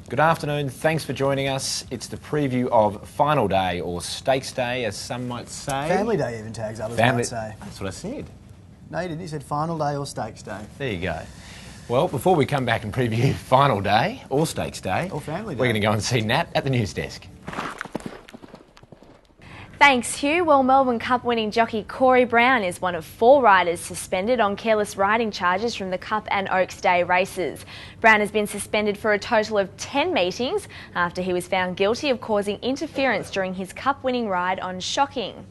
Good afternoon, thanks for joining us. It's the preview of Final Day, or Stakes Day, as some might say. Family Day even tags others might say. That's what I said. No, you didn't. You said Final Day or Stakes Day. There you go. Well, before we come back and preview Final Day, or Stakes Day, or Family Day, we're going to go and see Nat at the news desk. Thanks, Hugh. Well, Melbourne Cup winning jockey Corey Brown is one of 4 riders suspended on careless riding charges from the Cup and Oaks Day races. Brown has been suspended for a total of 10 meetings after he was found guilty of causing interference during his Cup winning ride on Shocking.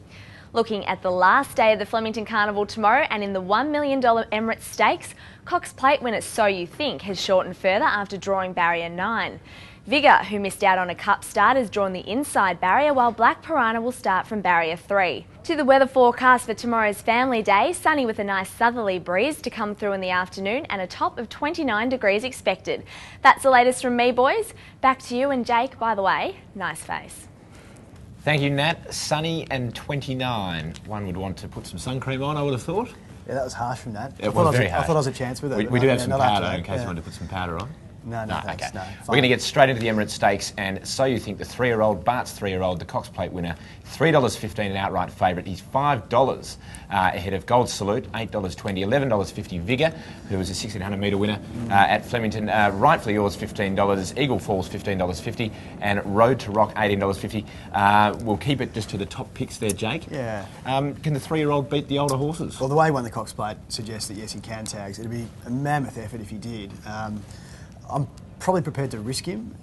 Looking at the last day of the Flemington Carnival tomorrow and in the $1 million Emirates Stakes, Cox Plate winner So You Think has shortened further after drawing barrier 9. Vigor, who missed out on a Cup start, has drawn the inside barrier, while Black Piranha will start from barrier 3. To the weather forecast for tomorrow's Family Day, sunny with a nice southerly breeze to come through in the afternoon and a top of 29 degrees expected. That's the latest from me, boys. Back to you, and Jake, by the way, nice face. Thank you, Nat. Sunny and 29. One would want to put some sun cream on, I would have thought. Yeah, that was harsh from Nat. It was very harsh. I thought I was a chance with it. We do have some powder in case you wanted to put some powder on. No, thanks, okay. no. We're going to get straight into the Emirates Stakes, and So You Think, the 3-year-old, Bart's 3-year-old, the Cox Plate winner, $3.15 an outright favourite. He's $5 ahead of Gold Salute, $8.20, $11.50 Vigor, who was a 1600 metre winner at Flemington. Rightfully Yours, $15, Eagle Falls, $15.50, and Road to Rock, $18.50. We'll keep it just to the top picks there, Jake. Yeah. Can the 3-year-old beat the older horses? Well, the way he won the Cox Plate suggests that yes, he can tags. It'd be a mammoth effort if he did. I'm probably prepared to risk him,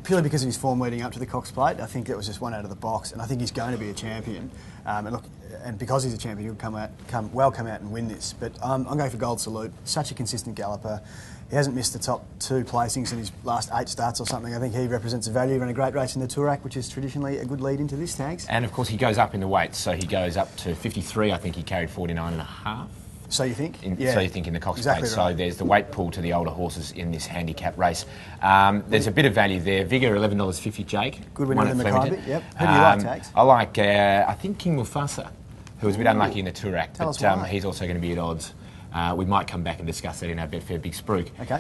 purely because of his form leading up to the Cox Plate. I think that was just one out of the box, and I think he's going to be a champion. And because he's a champion, he'll come out and win this. But I'm going for Gold Salute. Such a consistent galloper. He hasn't missed the top 2 placings in his last 8 starts or something. I think he represents a value in a great race in the Toorak, which is traditionally a good lead into this tags. And of course, he goes up in the weights, so he goes up to 53. I think he carried 49.5. So You Think? So You Think in the Cox exactly Plate. Right. So there's the weight pull to the older horses in this handicap race. There's a bit of value there. Vigor, $11.50, Jake. Good winner in the Mackay. Yep. Who do you like, Tags? I like, I think King Mufasa, who was a bit unlucky in the Toorak, but he's also going to be at odds. We might come back and discuss that in our Betfair Big Spruik. Okay.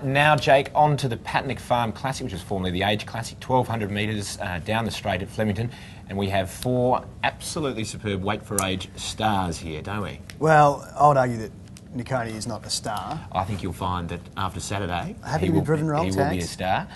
Now, Jake, on to the Patnick Farm Classic, which is formerly the Age Classic, 1,200 metres down the straight at Flemington. And we have 4 absolutely superb weight for age stars here, don't we? Well, I would argue that Nikoni is not a star. I think you'll find that after Saturday, Happy to be proven wrong, he will be a star.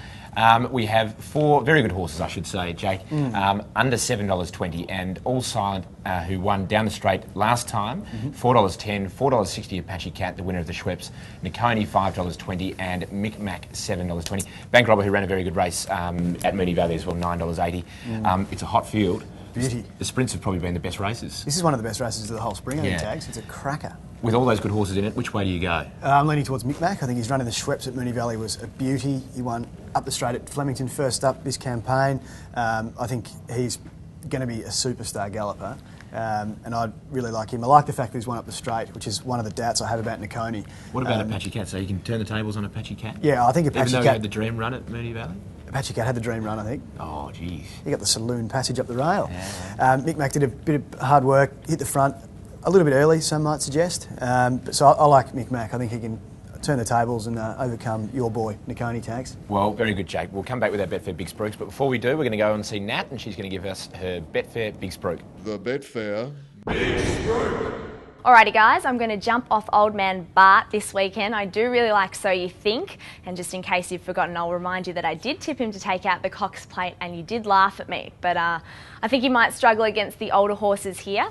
We have 4 very good horses, I should say, Jake, under $7.20, and All Silent, who won down the straight last time, $4.10, $4.60 Apache Cat, the winner of the Schweppes, Nikoni $5.20, and Mick Mac $7.20. Bank Robber, who ran a very good race at Moonee Valley as well, $9.80. It's a hot field. Beauty. The sprints have probably been the best races. This is one of the best races of the whole spring, I think, Tags. It's a cracker. With all those good horses in it, which way do you go? I'm leaning towards Mick Mac. I think his run in the Schweppes at Moonee Valley was a beauty. He won up the straight at Flemington first up this campaign. I think he's going to be a superstar galloper, and I really like him. I like the fact that he's won up the straight, which is one of the doubts I have about Nikoni. What about Apache Cat? So you can turn the tables on Apache Cat? Yeah, I think Apache Cat... Even though he had the dream run at Moonee Valley? Apache Cat had the dream run, I think. Oh, geez. He got the saloon passage up the rail. Yeah. Mick Mac did a bit of hard work, hit the front a little bit early, some might suggest. So I like Mick Mac. I think he can turn the tables and overcome your boy, Nikoni, Tags. Well, very good, Jake. We'll come back with our Betfair Big Spruiks, but before we do, we're going to go and see Nat, and she's going to give us her Betfair Big Spruik. The Betfair Big Spruik. Alrighty guys, I'm going to jump off old man Bart this weekend. I do really like So You Think, and just in case you've forgotten, I'll remind you that I did tip him to take out the Cox Plate and you did laugh at me, but I think he might struggle against the older horses here.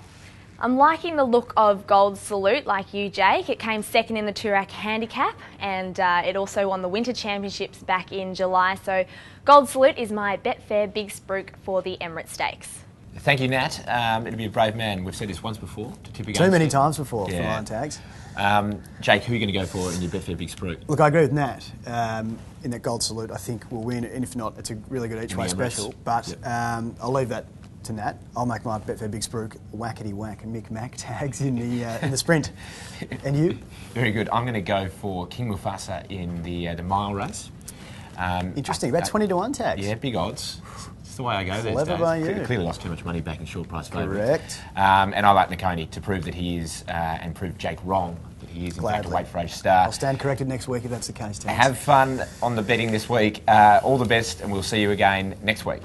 I'm liking the look of Gold Salute, like you, Jake. It came second in the Toorak Handicap, and it also won the Winter Championships back in July, so Gold Salute is my Betfair Big Spruik for the Emirates Stakes. Thank you, Nat. It'll be a brave man. We've said this once before to tip against. Too many times before for Yeah. Lion Tags. Jake, who are you going to go for in your Betfair Big Spruik? Look, I agree with Nat. In that Gold Salute, I think we'll win, and if not, it's a really good each-way special. But I'll leave that to Nat. I'll make my Betfair Big Spruik whackety whack and Mick Mac Tags in the sprint. And you? Very good. I'm going to go for King Mufasa in the mile race. Interesting. About 20 to 1 Tags. Yeah, big odds. It's the way I go these Clever days. by you. Clearly lost too much money back in short price favourites. Correct. And I like Nikoni to prove that he is, and prove Jake wrong, he is in Gladly. fact a weight for age star. I'll stand corrected next week if that's the case, Terence. Have fun on the betting this week. All the best, and we'll see you again next week.